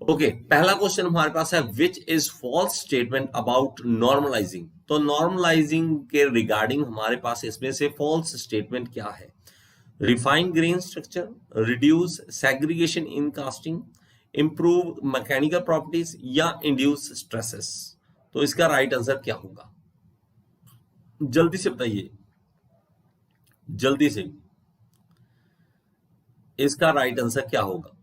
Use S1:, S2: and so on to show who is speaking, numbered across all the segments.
S1: Okay पहला question हमारे पास है which is false statement about normalizing. तो नॉर्मलाइजिंग के रिगार्डिंग हमारे पास इसमें से फॉल्स स्टेटमेंट क्या है? Refine grain structure, reduce segregation in casting, improve mechanical properties या इंड्यूस स्ट्रेसेस। तो इसका राइट आंसर क्या होगा? जल्दी से बताइए, जल्दी से। इसका राइट आंसर क्या होगा?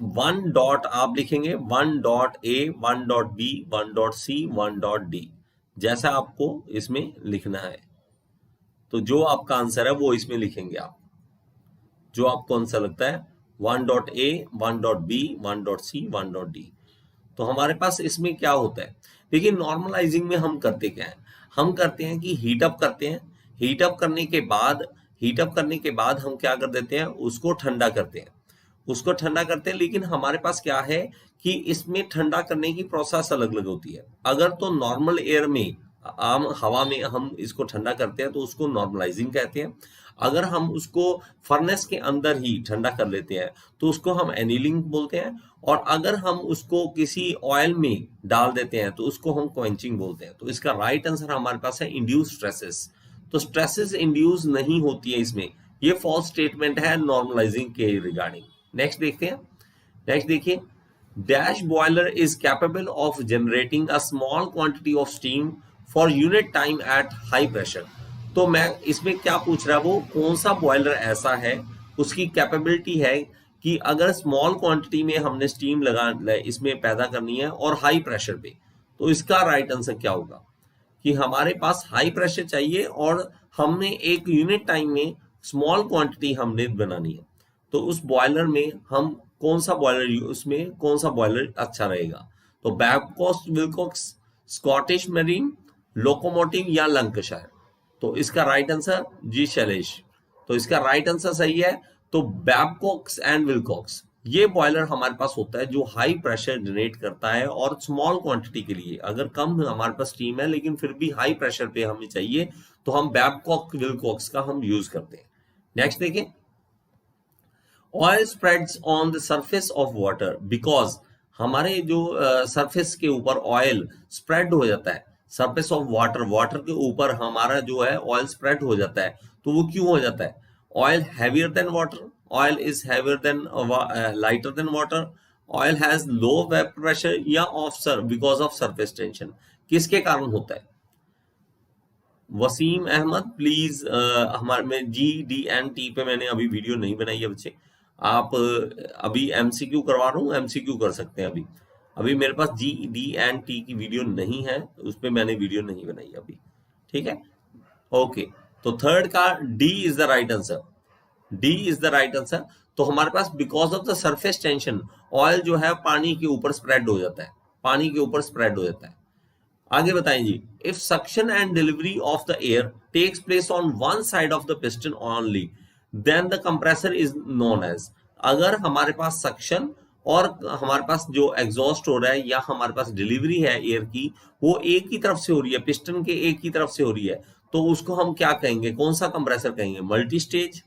S1: 1 डॉट आप लिखेंगे, 1 dot A, 1 dot B, 1 dot C, 1 dot D, जैसा आपको इसमें लिखना है। तो जो आपका आंसर है वो इसमें लिखेंगे आप, जो आपको आंसर लगता है। 1 dot A, 1 dot B, 1 dot C, 1 dot D. तो हमारे पास इसमें क्या होता है? देखिए नॉर्मलाइजिंग में हम करते क्या है, हम करते हैं कि हीट अप करते हैं। हीट अप करने के बाद हम क्या कर देते हैं, उसको ठंडा करते हैं। उसको ठंडा करते हैं, लेकिन हमारे पास क्या है कि इसमें ठंडा करने की प्रोसेस अलग अलग होती है। अगर तो नॉर्मल एयर में, आम हवा में हम इसको ठंडा करते हैं तो उसको नॉर्मलाइजिंग कहते हैं। अगर हम उसको फर्नेस के अंदर ही ठंडा कर लेते हैं तो उसको हम एनीलिंग बोलते हैं। और अगर हम उसको किसी ऑयल में डाल देते हैं तो उसको हम क्वेंचिंग बोलते हैं। तो इसका राइट आंसर हमारे पास है इंड्यूस स्ट्रेसेस। तो स्ट्रेसेस इंड्यूस नहीं होती है इसमें, ये फॉल्स स्टेटमेंट है नॉर्मलाइजिंग के रिगार्डिंग। नेक्स्ट देखते हैं। नेक्स्ट देखिए, dash boiler is capable of generating a small quantity of steam for unit time at high pressure. तो मैं इसमें क्या पूछ रहा है, वो कौन सा बॉयलर ऐसा है, उसकी कैपेबिलिटी है कि अगर स्मॉल क्वांटिटी में हमने स्टीम लगा इसमें पैदा करनी है और हाई प्रेशर पे। तो इसका राइट आंसर क्या होगा कि हमारे पास हाई प्रेशर चाहिए और हमने एक यूनिट टाइम में स्मॉल क्वांटिटी हमने बनानी है। तो उस बॉयलर में हम कौन सा बॉयलर, उसमें कौन सा बॉयलर अच्छा रहेगा? तो बैबकॉस्ट विल्कॉक्स, स्कॉटिश मरीन, लोकोमोटिव या लंकाशायर। तो इसका राइट आंसर जी शैलेश। तो इसका राइट आंसर सही है। तो बैबकॉक्स एंड विल्कॉक्स ये बॉयलर हमारे पास होता है जो हाई प्रेशर जनरेट करता है और स्मॉल क्वांटिटी के लिए, अगर कम हमारे पास स्टीम है लेकिन फिर भी हाई प्रेशर पे हमें चाहिए तो हम बैबकॉक विल्कॉक्स का हम यूज करते हैं। नेक्स्ट देखिए, oil spreads on the surface of water because, हमारे जो सरफेस के ऊपर ऑयल स्प्रेड हो जाता है, सरफेस ऑफ वाटर, वाटर के ऊपर हमारा जो है ऑयल स्प्रेड हो जाता है। तो वो क्यों हो जाता है? Oil heavier than water, oil is heavier than lighter than water, oil has low vapour pressure या of because of surface tension. किसके कारण होता है? वसीम अहमद प्लीज, हमारे में GDNT पे मैंने अभी वीडियो नहीं बनाई है बच्चे। आप अभी MCQ करवा रहा हूँ, MCQ कर सकते हैं। अभी अभी मेरे पास GDNT की वीडियो नहीं है, उस पर मैंने वीडियो नहीं बनाई अभी। ठीक है, ओके। तो थर्ड का D is the right answer, D is the right answer. तो हमारे पास because of the surface tension oil जो है पानी के ऊपर स्प्रेड हो जाता है, पानी के ऊपर स्प्रेड हो जाता है। आगे बताएं जी, if suction and delivery of the air takes place on one side of the piston only then the compressor is known as. अगर हमारे पास सक्शन और हमारे पास जो एग्जॉस्ट हो रहा है या हमारे पास डिलीवरी है एयर की, वो एक ही तरफ से हो रही है, पिस्टन के एक ही तरफ से हो रही है, तो उसको हम क्या कहेंगे, कौन सा कंप्रेसर कहेंगे? Multi stage,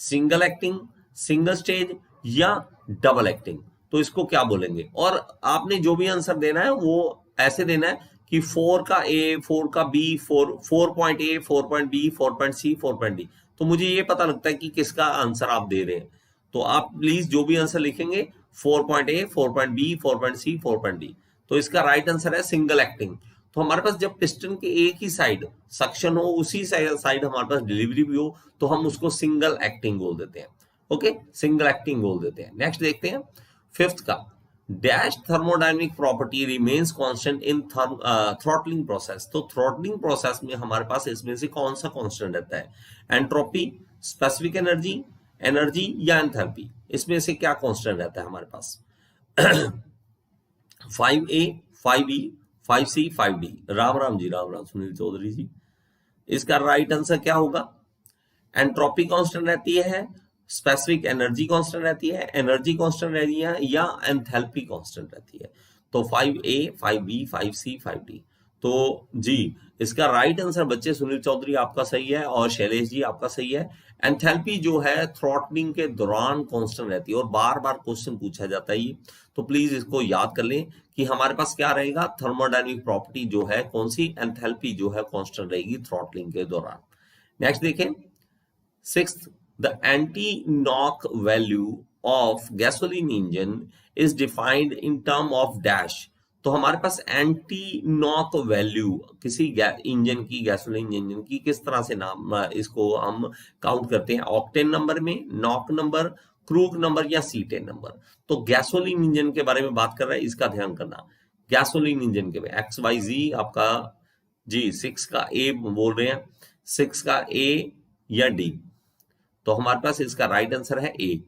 S1: single acting, single stage या डबल एक्टिंग। तो इसको क्या बोलेंगे? और आपने जो भी आंसर देना है वो ऐसे देना है कि 4 का ए, 4 का B, 4.A, 4.B, 4.C, 4.D। तो मुझे ये पता लगता है कि किसका आंसर आप दे रहे हैं। तो आप प्लीज जो भी आंसर लिखेंगे 4.A, 4.B, 4.C, 4.D। तो इसका राइट आंसर है सिंगल एक्टिंग। तो हमारे पास जब पिस्टन के एक ही साइड सक्शन हो, उसी साइड हमारे पास डिलीवरी भी हो, तो हम उसको सिंगल एक्टिंग बोल देते हैं। ओके, सिंगल एक्टिंग बोल देते हैं। नेक्स्ट देखते हैं फिफ्थ का, dash thermodynamic property remains constant in throttling process. तो थ्रॉटलिंग प्रोसेस में हमारे पास इसमें से कौन सा कांस्टेंट रहता है? एंट्रोपी, स्पेसिफिक एनर्जी, एनर्जी या एंथैल्पी। इसमें से क्या कांस्टेंट रहता है हमारे पास? 5A, 5B, 5C, 5D। Ram Ram ji, Ram Ram Sunil Chaudhary जी। इसका राइट आंसर क्या होगा? एंट्रोपी कांस्टेंट रहती है, स्पेसिफिक एनर्जी कांस्टेंट रहती है, एनर्जी कांस्टेंट रहती है या एंथैल्पी कांस्टेंट रहती है। तो 5A, 5B, 5C, 5D। तो जी इसका राइट आंसर बच्चे सुनील चौधरी आपका सही है और शैलेश जी आपका सही है। एंथैल्पी जो है थ्रॉटलिंग के दौरान कांस्टेंट रहती है और बार बार क्वेश्चन पूछा जाता है ये, तो प्लीज इसको याद कर लें कि हमारे पास क्या रहेगा, थर्मोडायनेमिक प्रॉपर्टी जो है कौन सी, एंथैल्पी जो है कांस्टेंट रहेगी थ्रॉटलिंग के दौरान। नेक्स्ट देखें, sixth, the anti knock value of gasoline engine is defined in term of dash. तो हमारे पास एंटी नॉक वैल्यू किसी इंजन की, गैसोलीन इंजन की किस तरह से नाम इसको हम काउंट करते हैं, ऑक्टेन नंबर में, नॉक नंबर, क्रूग नंबर या सीटेन नंबर। तो गैसोलीन इंजन के बारे में बात कर रहे हैं, इसका ध्यान करना। गैसोलीन इंजन के में XYZ आपका जी 6 का ए बोल रहे हैं, 6 का ए या डी, तो हमारे पास इसका राइट आंसर है ए।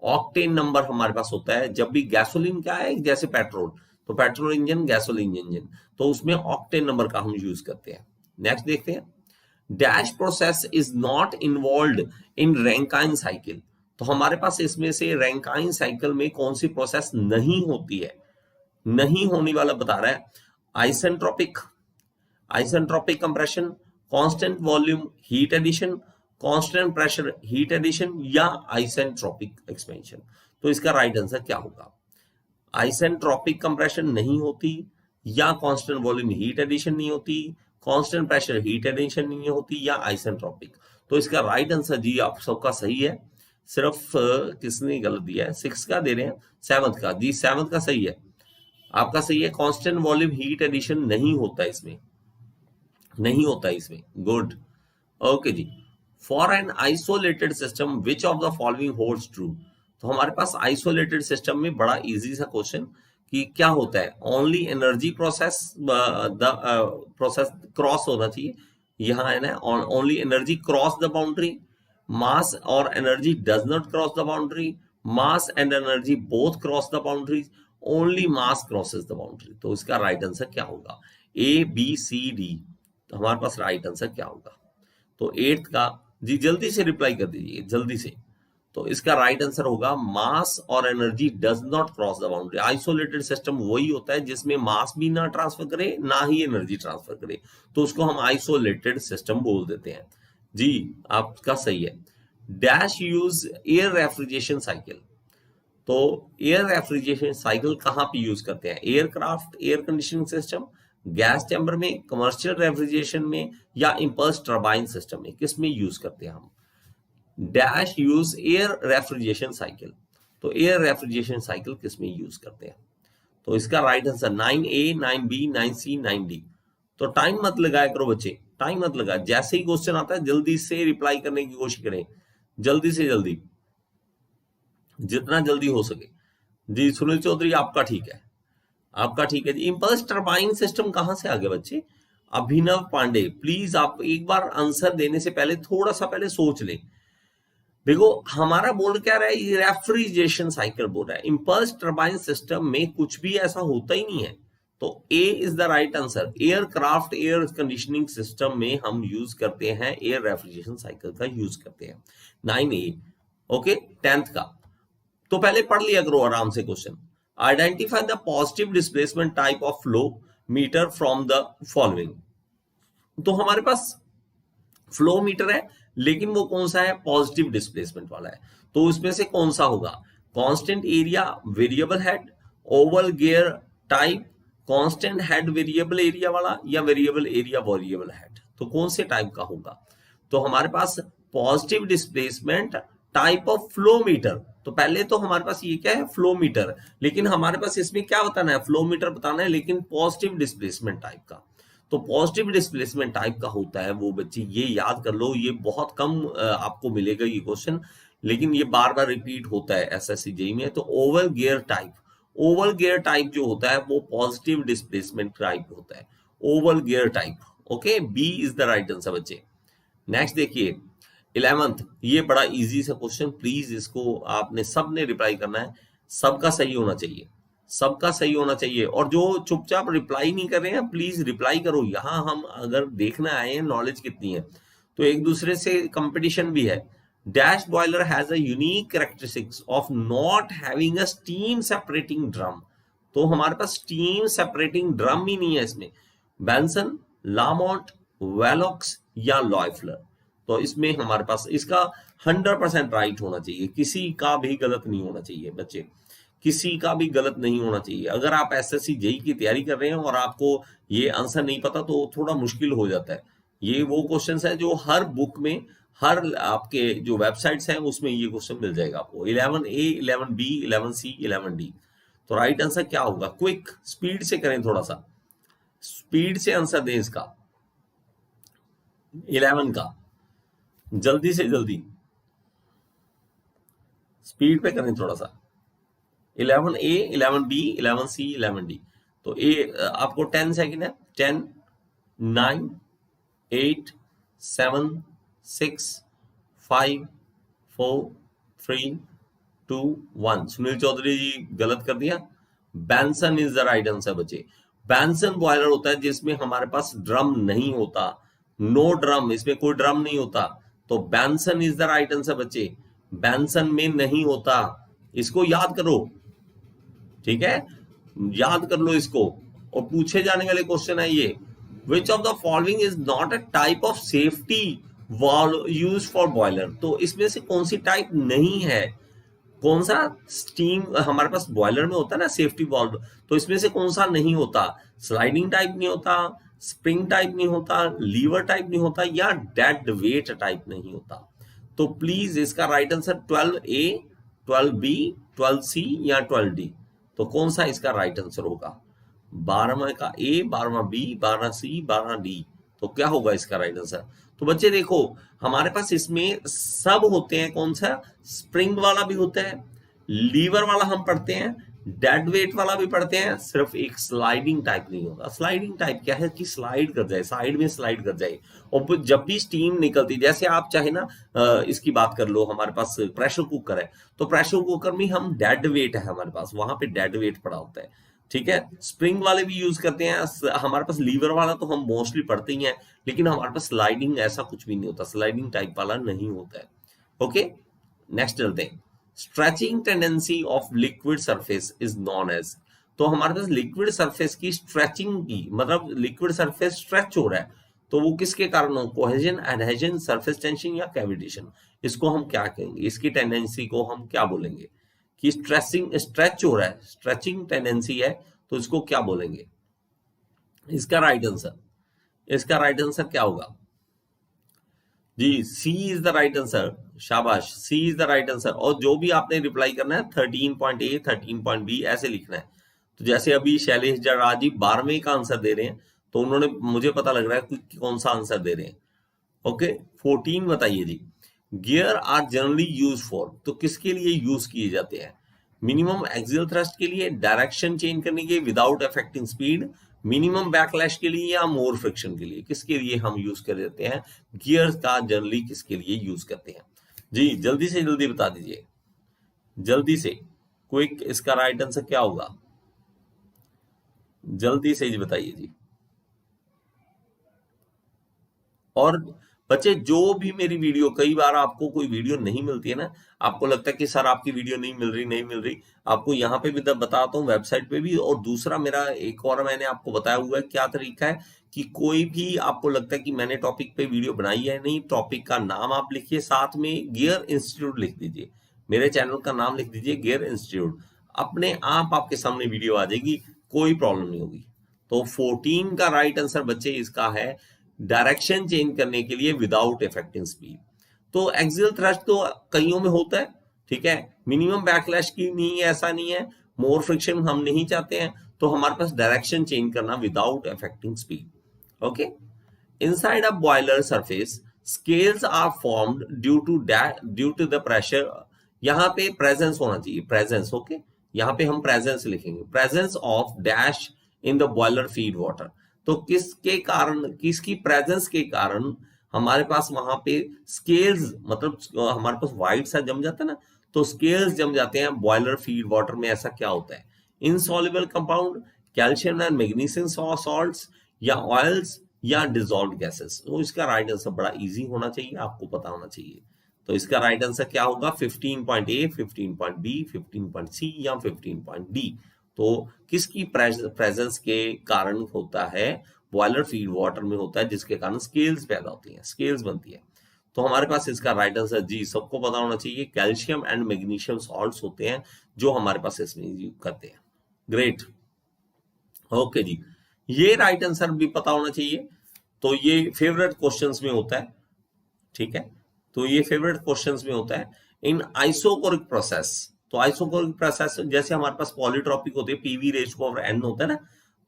S1: ऑक्टेन नंबर हमारे पास होता है जब भी गैसोलीन क्या है, जैसे पेट्रोल, तो पेट्रोल इंजन, गैसोलीन इंजन, तो उसमें ऑक्टेन नंबर का हम यूज करते हैं। नेक्स्ट देखते हैं, dash process is not involved in Rankine cycle. तो हमारे पास इसमें से रैंकाइन साइकिल में कौन सी प्रोसेस नहीं होती है, नहीं होने वाला बता रहा है, isentropic, isentropic compression, constant volume heat addition, constant pressure heat addition या आइसेंट्रोपिक एक्सपेंशन। तो इसका राइट आंसर क्या होगा, आइसेंट्रोपिक कंप्रेशन नहीं होती, या कांस्टेंट वॉल्यूम हीट एडिशन नहीं होती, कांस्टेंट प्रेशर हीट एडिशन नहीं होती, या आइसेंट्रोपिक। तो इसका राइट आंसर जी आप सबका सही है, सिर्फ किसने गलत दिया है, 6 का दे रहे हैं, 7 का जी, 7 का सही है, आपका सही है। कांस्टेंट वॉल्यूम हीट एडिशन नहीं होता इसमें, नहीं होता इसमें, गुड, ओके जी। For an isolated system which of the following holds true. तो हमारे पास आइसोलेटेड सिस्टम में बड़ा इजी सा क्वेश्चन कि क्या होता है, only energy process, the process cross होना चाहिए, यहाँ है ना, only energy cross the boundary, mass और energy does not cross the boundary, mass and energy both cross the boundaries, only mass crosses the boundary. तो इसका राइट आंसर क्या होगा, ABCD। तो हमारे पास राइट आंसर क्या होगा, तो 8th का जी, जल्दी से रिप्लाई कर दीजिए, जल्दी से। तो इसका राइट आंसर होगा मास और energy does not cross the boundary. Isolated system वही होता है जिसमें मास भी ना ट्रांसफर करे ना ही एनर्जी ट्रांसफर करे, तो उसको हम आइसोलेटेड सिस्टम बोल देते हैं जी, आपका सही है। Dash use air refrigeration cycle. तो एयर रेफ्रिजरेशन साइकिल कहां पे यूज करते हैं, aircraft, air conditioning system, gas chamber में, कमर्शियल रेफ्रिजरेशन में या इंपल्स टर्बाइन सिस्टम में, किस में यूज करते हैं हम, dash use air refrigeration cycle. तो एयर रेफ्रिजरेशन साइकिल किस में यूज करते हैं, तो इसका right answer 9A, 9B, 9C, 9D। तो टाइम मत लगाया करो बच्चे, टाइम मत लगा, जैसे ही क्वेश्चन आता है जल्दी से रिप्लाई करने की कोशिश करें, जल्दी से जल्दी, जितना जल्दी हो सके जी। सुनील चौधरी आपका ठीक है, आपका ठीक है जी। इंपल्स टर्बाइन सिस्टम कहां से आ गया बच्चे, अभिनव पांडे, प्लीज आप एक बार आंसर देने से पहले थोड़ा सा पहले सोच लें। देखो हमारा बोल क्या रहा है, रेफ्रिजरेशन साइकिल बोल रहा है, इंपल्स टर्बाइन सिस्टम में कुछ भी ऐसा होता ही नहीं है, तो A is the right answer. Aircraft air conditioning system में हम यूज करते हैं, एयर रेफ्रिजरेशन साइकिल का यूज करते हैं, 9A। ओके, 10th का तो पहले पढ़ लिया करो आराम से question. Identify the positive displacement type of flow metre from the following. तो हमारे पास फ्लो मीटर है, लेकिन वो कौन सा है, पॉजिटिव डिस्प्लेसमेंट वाला है, तो उसमें से कौन सा होगा, constant area variable head, Oval gear type, constant head variable area वाला, या वेरिएबल एरिया वेरिएबल हेड। तो कौन से टाइप का होगा, तो हमारे पास positive displacement type of flow meter. तो पहले तो हमारे पास ये क्या है, फ्लो मीटर, लेकिन हमारे पास इसमें क्या बताना है, फ्लो मीटर बताना है, लेकिन पॉजिटिव डिस्प्लेसमेंट टाइप का। तो पॉजिटिव डिस्प्लेसमेंट टाइप का होता है वो बच्चे, ये याद कर लो, ये बहुत कम आपको मिलेगा ये क्वेश्चन, लेकिन ये बार बार रिपीट होता है एसएससी जेईई में। तो oval gear type, oval gear type जो होता है वो पॉजिटिव डिस्प्लेसमेंट टाइप होता है, oval gear type. Okay, B is the right answer बच्चे। नेक्स्ट देखिए 11th, ये बड़ा इजी सा क्वेश्चन, प्लीज इसको आपने सबने रिप्लाई करना है, सबका सही होना चाहिए, सबका सही होना चाहिए। और जो चुपचाप रिप्लाई नहीं कर रहे हैं प्लीज रिप्लाई करो, यहाँ हम अगर देखना आए हैं नॉलेज कितनी है, तो एक दूसरे से कंपटीशन भी है। Dash boiler has a unique characteristics of not having a steam separating drum. तो हमारे पास स्टीम सेपरेटिंग ड्रम ही नहीं है इसमें, बेंसन, लामोंट, वेलोक्स या लॉयफ्लर। तो इसमें हमारे पास इसका 100% राइट होना चाहिए, किसी का भी गलत नहीं होना चाहिए बच्चे, किसी का भी गलत नहीं होना चाहिए। अगर आप एसएससी जेई की तैयारी कर रहे हैं और आपको ये आंसर नहीं पता तो थोड़ा मुश्किल हो जाता है। ये वो क्वेश्चंस है जो हर बुक में, हर आपके जो वेबसाइट्स हैं उसमें ये क्वेश्चन मिल जाएगा आपको। 11A, 11B, 11C, 11D। तो राइट आंसर क्या होगा? क्विक, स्पीड से करें, थोड़ा सा स्पीड से आंसर दें इसका, 11 का, जल्दी से जल्दी स्पीड पे करें थोड़ा सा। 11A, 11B, 11C, 11D। तो ए आपको 10 सेकेंड है। 10, 9, 8, 7, 6, 5, 4, 3, 2, 1। सुनील चौधरी जी गलत कर दिया। बैंसन इज द राइट आंसर बच्चे। बैंसन बॉयलर होता है जिसमें हमारे पास ड्रम नहीं होता, नो ड्रम, इसमें कोई ड्रम नहीं होता। तो बैंसन इज द राइट आंसर बच्चे, बैंसन में नहीं होता। इसको याद करो, ठीक है, याद कर लो इसको। और पूछे जाने वाले क्वेश्चन है ये, विच of the following is not a type of safety valve use for boiler. तो इसमें से कौन सी टाइप नहीं है, कौन सा स्टीम हमारे पास बॉयलर में होता है ना सेफ्टी वाल्व, तो इसमें से कौन सा नहीं होता? स्लाइडिंग टाइप नहीं होता, स्प्रिंग टाइप नहीं होता, लीवर टाइप नहीं होता, या डेड वेट टाइप नहीं होता। तो प्लीज इसका right answer 12A, 12B, 12C या 12D। तो कौन सा इसका राइट आंसर होगा? 12वां का ए, 12वां बी, 12C, 12D। तो क्या होगा इसका राइट आंसर? तो बच्चे देखो, हमारे पास इसमें सब होते हैं। कौन सा? स्प्रिंग वाला भी होता है, लीवर वाला हम पढ़ते हैं, डेड वेट वाला भी पढ़ते हैं, सिर्फ एक स्लाइडिंग टाइप नहीं होता। स्लाइडिंग टाइप क्या है कि स्लाइड कर जाए, साइड में स्लाइड कर जाए। और जब भी स्टीम निकलती, जैसे आप चाहे ना इसकी बात कर लो, हमारे पास प्रेशर कुकर है, तो प्रेशर कुकर में हम डेड वेट है हमारे पास, वहां पे डेड वेट पड़ा होता है, ठीक है। स्प्रिंग वाले भी यूज करते हैं, हमारे पास लीवर वाला तो हम मोस्टली पढ़ते ही हैं, लेकिन हमारे पास स्लाइडिंग ऐसा कुछ भी नहीं होता, स्लाइडिंग टाइप वाला नहीं होता है। ओके, नेक्स्ट चलते हैं। Stretching tendency of liquid surface is known as. तो हमारे पास लिक्विड सरफेस की स्ट्रेचिंग की मतलब लिक्विड सरफेस स्ट्रेच हो रहा है, तो वो किसके कारण हो? कोहेजन, एडहेजन, सरफेस टेंशन या कैविटेशन। इसको हम क्या कहेंगे? इसकी टेंडेंसी को हम क्या बोलेंगे? कि स्ट्रेच हो रहा है, स्ट्रेचिंग टेंडेंसी है, तो इसको क्या बोलेंगे? इसका राइट आंसर क्या होगा जी? सी इज द राइट आंसर। शाबाश, सी इज द राइट आंसर। और जो भी आपने रिप्लाई करना है 13.A, 13.B ऐसे लिखना है। तो जैसे अभी शैलेश जराज जी 12वें का आंसर दे रहे हैं, तो उन्होंने, मुझे पता लग रहा है कि कौन सा आंसर दे रहे हैं। ओके, 14 बताइए जी। Gear are generally use for, तो किसके लिए यूज किए जाते हैं? मिनिमम एक्सियल थ्रस्ट के लिए, डायरेक्शन चेंज करने के without affecting speed, minimum backlash के लिए, या मोर फ्रिक्शन के लिए? किसके लिए हम यूज कर देते हैं गियर्स का? जनरली किसके लिए यूज करते हैं जी? जल्दी से जल्दी बता दीजिए, जल्दी से, क्विक। इसका राइट आंसर क्या होगा? जल्दी से बताइए जी। और बच्चे, जो भी मेरी वीडियो, कई बार आपको कोई वीडियो नहीं मिलती है ना, आपको लगता है कि सर आपकी वीडियो नहीं मिल रही, आपको यहाँ पे भी बताता हूँ, वेबसाइट पे भी। और दूसरा मेरा एक और मैंने आपको बताया हुआ है क्या तरीका है कि कोई भी आपको लगता है कि मैंने टॉपिक पे वीडियो बनाई है नहीं, टॉपिक का नाम आप लिखिए, साथ में गियर इंस्टीट्यूट लिख दीजिए, मेरे चैनल का नाम लिख दीजिए गियर इंस्टीट्यूट, अपने आप आपके सामने वीडियो आ जाएगी, कोई प्रॉब्लम नहीं होगी। तो 14 का राइट आंसर बच्चे इसका है डायरेक्शन चेंज करने के लिए विदाउट अफेक्टिंग स्पीड। तो एक्सियल थ्रस्ट तो कईयों में होता है, ठीक है, मिनिमम बैकलैश की नहीं, ऐसा नहीं है, मोर फ्रिक्शन हम नहीं चाहते हैं, तो हमारे पास डायरेक्शन चेंज करना without affecting speed. Okay, inside a boiler surface scales are formed due to the pressure. यहाँ पे प्रेजेंस होना चाहिए, प्रेजेंस। ओके, यहाँ पे हम प्रेजेंस लिखेंगे, presence of dash in the boiler feed water. तो किसके कारण, किसकी प्रेजेंस के कारण हमारे पास वहां पे स्केल्स, मतलब हमारे पास व्हाइट सा जम जाता है ना, तो स्केल्स जम जाते हैं बॉयलर फीड वाटर में। ऐसा क्या होता है? Insoluble compound, calcium and magnesium salts, या ऑयल्स, या डिजॉल्व गैसेस। तो इसका राइट आंसर बड़ा इजी होना चाहिए, आपको पता होना चाहिए। तो इसका राइट आंसर क्या होगा? 15.A, 15.B, 15.C या 15.D। तो किसकी प्रेजेंस के कारण होता है बॉयलर फीड वाटर में होता है, जिसके कारण स्केल्स पैदा होती हैं, स्केल्स बनती है। तो हमारे पास इसका राइट आंसर जी, सबको पता होना चाहिए, कैल्शियम एंड मैग्नीशियम सॉल्ट्स होते हैं जो हमारे पास इसमें यूज करते हैं। ग्रेट, ओके जी, ये राइट आंसर भी पता होना चाहिए। तो ये फेवरेट क्वेश्चंस में होता है, ठीक है, तो ये फेवरेट क्वेश्चंस में होता है इन आइसोकोरिक प्रोसेस। तो आइसोकोरिक प्रोसेस जैसे हमारे पास पॉलीट्रॉपिक होते हैं, PV raise to power n होता है ना,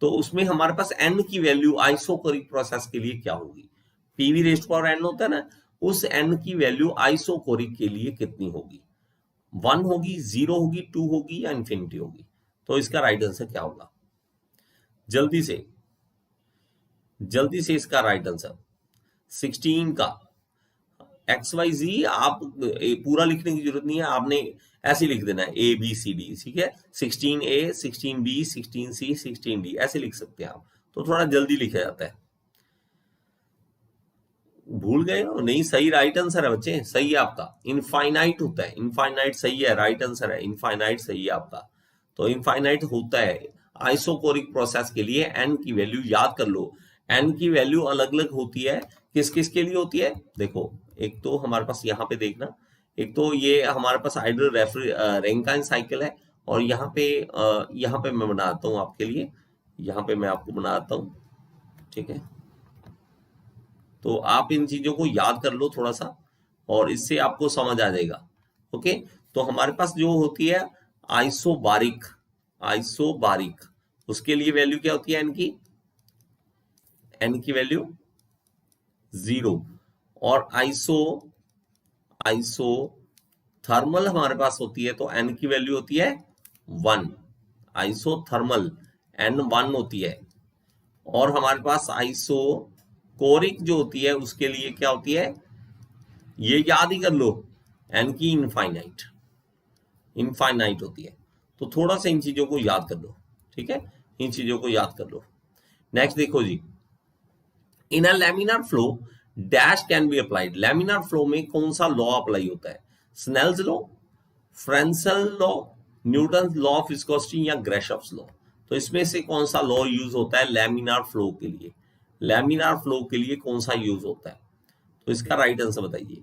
S1: तो उसमें हमारे पास n की वैल्यू आइसोकोरिक प्रोसेस के लिए क्या होगी, PV raise to power n होता है ना, उस n की वैल्यू आइसोकोरिक के लिए कितनी होगी, 1 होगी, 0 होगी, 2 होगी या इंफिनिटी होगी। तो इसका राइट आंसर क्या होगा, जल्दी से इसका राइट आंसर 16 का XYZ, आप पूरा लिखने की जरूरत नहीं है, आपने ऐसे लिख देना है ABCD, ठीक है, 16A, 16B, 16C, 16D ऐसे लिख सकते हैं आप, तो थोड़ा जल्दी लिखा जाता है। भूल गए हो? नहीं, सही राइट आंसर है बच्चे, सही है आपका, इनफाइनाइट होता है, इनफाइनाइट सही है, राइट आंसर है, इनफाइनाइट सही है आपका। तो इनफाइनाइट होता है आइसोकोरिक प्रोसेस के लिए। n की वैल्यू याद कर लो, n की वैल्यू अलग अलग होती है, किस किस के लिए होती है, देखो एक तो हमारे पास यहाँ पे देखना, एक तो ये हमारे पास आइडल रैंकाइन साइकिल है, और यहाँ पे मैं बनाता हूँ आपके लिए, यहाँ पे मैं आपको बनाता हूँ, ठीक है, तो आप इन चीजों को याद कर लो थोड़ा सा, और इससे आपको समझ आ जाएगा। ओके, तो हमारे पास जो होती है आइसोबारिक, उसके लिए वैल्यू क्या होती है n की वैल्यू 0, और आइसोथर्मल हमारे पास होती है, तो n की वैल्यू होती है 1, आइसोथर्मल n 1 होती है। और हमारे पास आइसोकोरिक जो होती है उसके लिए क्या होती है, ये याद ही कर लो, n की इनफाइनाइट होती है। तो थोड़ा सा इन चीजों को याद कर लो, ठीक है, इन चीजों को याद कर लो। नेक्स्ट देखो जी, in a laminar flow dash can be applied, laminar flow में कौन सा लॉ अप्लाई होता है, Snell's law, Fresnel law, Newton law of viscosity या ग्रेशॉफ्स लॉ। तो इसमें से कौन सा लॉ यूज होता है लैमिनार फ्लो के लिए, लैमिनार फ्लो के लिए कौन सा यूज होता है, तो इसका राइट आंसर बताइए।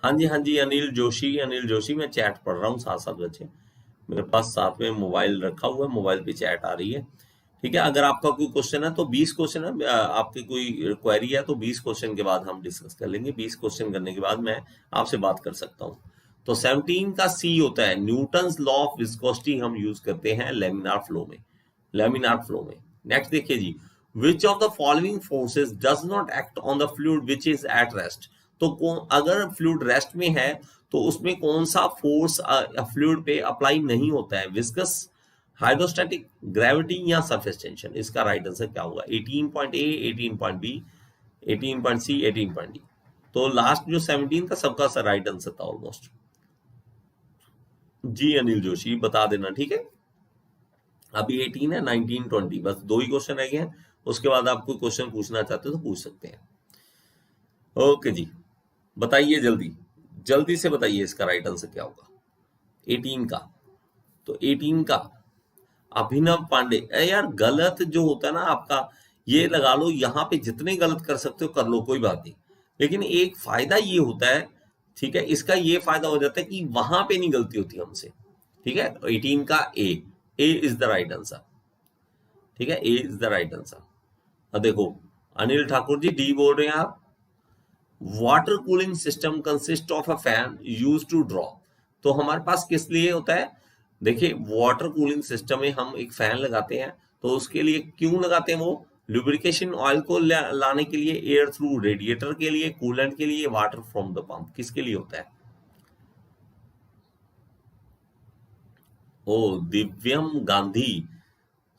S1: हाँ जी अनिल जोशी, मैं चैट पढ़ रहा हूँ साथ साथ बच्चे, मेरे पास साथ में मोबाइल रखा हुआ है, मोबाइल पे चैट आ रही है, ठीक है। अगर आपका कोई क्वेश्चन है तो 20 क्वेश्चन है, आपकी कोई क्वेरी है तो 20 क्वेश्चन के बाद हम डिस्कस कर लेंगे, 20 क्वेश्चन करने के बाद मैं आपसे बात कर सकता हूँ। तो 17 का सी होता है न्यूटन्स लॉ ऑफ विस्कोसिटी, हम यूज करते हैं लैमिनार फ्लो में। नेक्स्ट देखिए जी, which of the following forces does not act on the fluid which is at rest. तो अगर फ्लूइड रेस्ट में है तो उसमें कौन सा फोर्स फ्लूइड पे अप्लाई नहीं होता है, विस्कस, हाइड्रोस्टैटिक, ग्रेविटी या सरफेस टेंशन। इसका राइट आंसर क्या होगा, 18.A, 18.B, 18.C, 18.D। तो लास्ट जो 17 का सबका राइट आंसर था ऑलमोस्ट। जी अनिल जोशी बता देना, ठीक है। अभी 18 है, 19, 20 बस 2 ही क्वेश्चन रह गए हैं, उसके बाद आप कोई क्वेश्चन पूछना चाहते हो तो पूछ सकते हैं। ओके जी, बताइए जल्दी से बताइए इसका राइट आंसर क्या होगा 18 का। तो 18 का अभिनव पांडे, यार गलत जो होता है ना आपका, ये लगा लो यहाँ पे जितने गलत कर सकते हो कर लो, कोई बात नहीं, लेकिन एक फायदा ये होता है, ठीक है, इसका ये फायदा हो जाता है कि वहां पे नहीं गलती होती हमसे, ठीक है। 18 का ए इज द राइट आंसर, ठीक है, ए इज द राइट आंसर। अब देखो अनिल ठाकुर जी डी बोल रहे हैं आप, water cooling system consist of a fan use to draw. तो हमारे पास किस लिए होता है, देखिए वाटर कूलिंग सिस्टम में हम एक फैन लगाते हैं, तो उसके लिए क्यों लगाते हैं, वो लुब्रिकेशन ऑयल को लाने के लिए, एयर थ्रू रेडिएटर के लिए, कूलेंट के लिए, वाटर फ्रॉम द पंप, किसके लिए होता है। ओ दिव्यम गांधी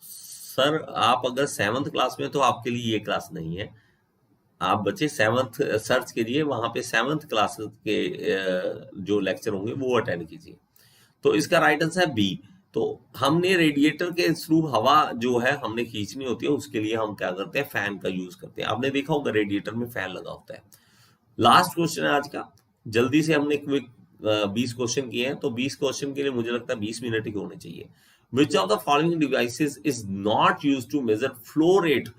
S1: सर, आप अगर 7th क्लास में तो आपके लिए ये क्लास नहीं है, आप बच्चे 7th सर्च कीजिए, वहां पे 7th क्लास के जो लेक्चर होंगे वो अटेंड कीजिए। तो इसका राइट आंसर है बी। तो हमने रेडिएटर के थ्रू हवा जो है हमने खींचनी होती है, उसके लिए हम क्या करते हैं, फैन का यूज करते हैं। आपने देखा होगा रेडिएटर में फैन लगा होता है। लास्ट क्वेश्चन है आज का, जल्दी से हमने क्विक 20 क्वेश्चन किए हैं, तो 20 क्वेश्चन के लिए मुझे लगता है 20 मिनट ही होने चाहिए। Which of the following devices is not used to measure flow rate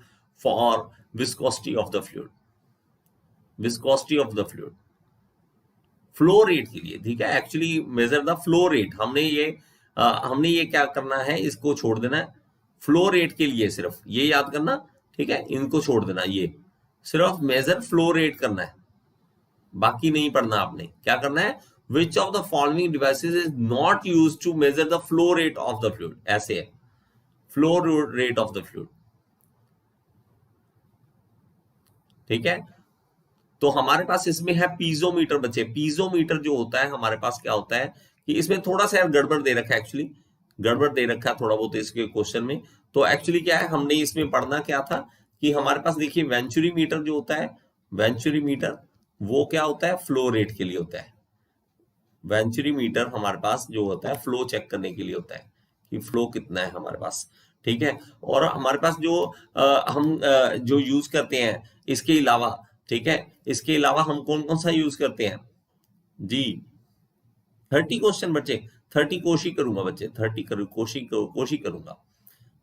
S1: for viscosity of the fluid? Viscosity of the fluid, flow rate के लिए, ठीक है, actually measure the flow rate. हमने ये क्या करना है, इसको छोड़ देना है, फ्लो रेट के लिए सिर्फ ये याद करना, ठीक है, इनको छोड़ देना, ये सिर्फ मेजर फ्लो रेट करना है, बाकी नहीं पढ़ना आपने। क्या करना है, which of the following devices is not use to measure the flow rate of the fluid, ऐसे है, flow rate of the fluid, ठीक है। तो हमारे पास इसमें है पीजोमीटर बच्चे। पीजोमीटर जो होता है हमारे पास क्या होता है कि इसमें थोड़ा सा गड़बड़ दे रखा है, एक्चुअली गड़बड़ दे रखा है थोड़ा बहुत इसके क्वेश्चन में। तो एक्चुअली क्या है, हमने इसमें पढ़ना क्या था कि हमारे पास देखिए वेंचुरी मीटर जो होता है, वेंचुरी मीटर वो क्या होता है, फ्लो रेट के लिए होता है। वेंचुरी मीटर हमारे पास जो होता है फ्लो चेक करने के लिए होता है कि फ्लो कितना है हमारे पास, ठीक है। और हमारे पास जो हम जो यूज करते हैं इसके अलावा, ठीक है, इसके अलावा हम कौन कौन सा यूज करते हैं जी? 30 क्वेश्चन बच्चे, 30 कोशिश करूंगा बच्चे, 30 कोशिश करूंगा,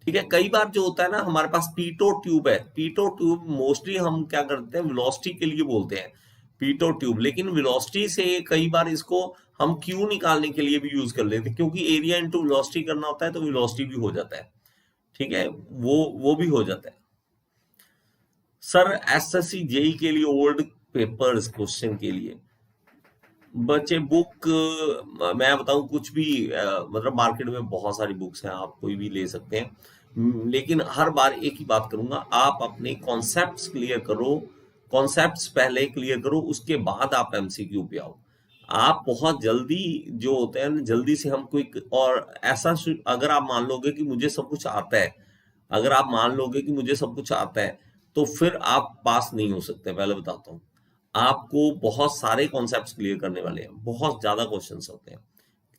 S1: ठीक है। कई बार जो होता है ना हमारे पास पीटो ट्यूब है, पीटो ट्यूब मोस्टली हम क्या करते हैं वेलोसिटी के लिए बोलते हैं पीटो ट्यूब, लेकिन वेलोसिटी से कई बार इसको हम क्यू निकालने के लिए भी यूज कर लेते हैं, क्योंकि एरिया इंटू वेलोसिटी करना होता है तो वेलोसिटी भी हो जाता है, ठीक है, वो भी हो जाता है। सर एसएससी जेई के लिए ओल्ड पेपर्स क्वेश्चन के लिए बच्चे बुक मैं बताऊं कुछ भी मतलब मार्केट में बहुत सारी बुक्स हैं, आप कोई भी ले सकते हैं, लेकिन हर बार एक ही बात करूंगा, आप अपने कॉन्सेप्ट्स क्लियर करो, कॉन्सेप्ट्स पहले क्लियर करो, उसके बाद आप एमसीक्यू पे आओ। आप बहुत जल्दी जो होते हैं जल्दी से हम कोई और ऐसा अगर आप मान लोगे कि मुझे सब कुछ आता है, अगर आप मान लोगे कि मुझे सब कुछ आता है तो फिर आप पास नहीं हो सकते। पहले बताता हूँ, आपको बहुत सारे कॉन्सेप्ट्स क्लियर करने वाले हैं, बहुत ज्यादा क्वेश्चंस होते हैं,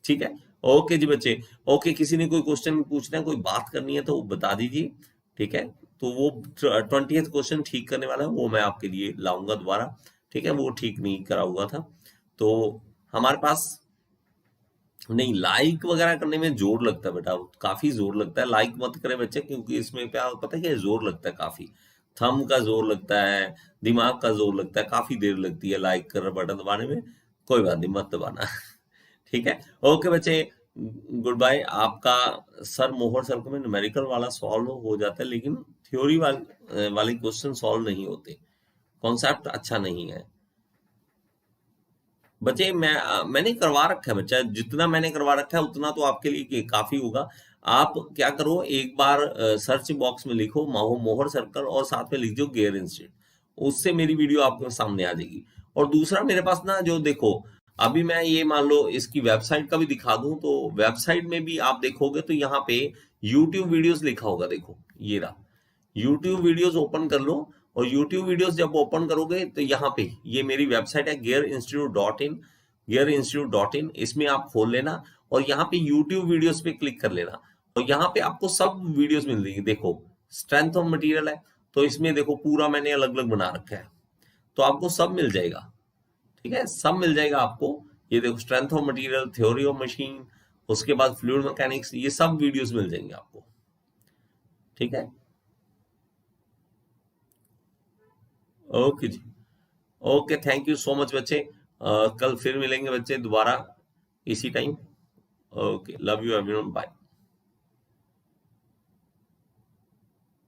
S1: ठीक है। ओके जी बच्चे, ओके, किसी ने कोई क्वेश्चन पूछना है, कोई बात करनी है तो वो बता दीजिए, ठीक है। तो वो 20th क्वेश्चन ठीक करने वाला है, वो मैं आपके लिए लाऊंगा दोबारा, ठीक है, वो ठीक नहीं करा हुआ था। तो हमारे पास नहीं, लाइक वगैरह करने में जोर लगता है बेटा, काफी जोर लगता है, लाइक मत करें बच्चे, क्योंकि इसमें क्या पता है क्या जोर लगता है, काफी थंब का जोर लगता है, दिमाग का जोर लगता है, काफी देर लगती है लाइक कर बटन दबाने में। कोई बात नहीं, मत दबाना ठीक है। ओके बच्चे, गुड बाय। आपका सर मोहर सर्कल में न्यूमेरिकल वाला सॉल्व हो जाता है, लेकिन थ्योरी वाले क्वेश्चन सॉल्व नहीं होते, कॉन्सेप्ट अच्छा नहीं है बच्चे। मैंने करवा रखा है बच्चा, जितना मैंने करवा रखा है उतना तो आपके लिए काफी होगा। आप क्या करो, एक बार सर्च बॉक्स में लिखो मोहर सर्कल और साथ में लिख दो गियर इंस्टीट्यूट, उससे मेरी वीडियो आपके सामने आ जाएगी। और दूसरा मेरे पास ना जो देखो, अभी मैं ये मान लो इसकी वेबसाइट का भी दिखा दूं, तो वेबसाइट में भी आप देखोगे तो यहाँ पे यूट्यूब वीडियोस लिखा होगा, देखो ये रहा, यूट्यूब वीडियोस ओपन कर लो, और YouTube वीडियोस जब ओपन करोगे तो यहाँ पे ये मेरी वेबसाइट है gearinstitute.in, gearinstitute.in, इसमें आप खोल लेना और यहाँ पे YouTube वीडियोस पे क्लिक कर लेना, और यहाँ पे आपको सब वीडियोस मिल जाएंगे। देखो स्ट्रेंथ ऑफ मटेरियल है, तो इसमें देखो पूरा मैंने अलग अलग बना रखा है, तो आपको सब मिल जाएगा, ठीक है, सब मिल जाएगा आपको। ये देखो strength of material, theory of machine, उसके बाद फ्लूइड मैकेनिक्स, ये सब वीडियोस मिल जाएंगे आपको, ठीक है। ओके जी, okay, thank you so much बच्चे। कल फिर मिलेंगे बच्चे दोबारा इसी time. Okay, love you everyone, bye.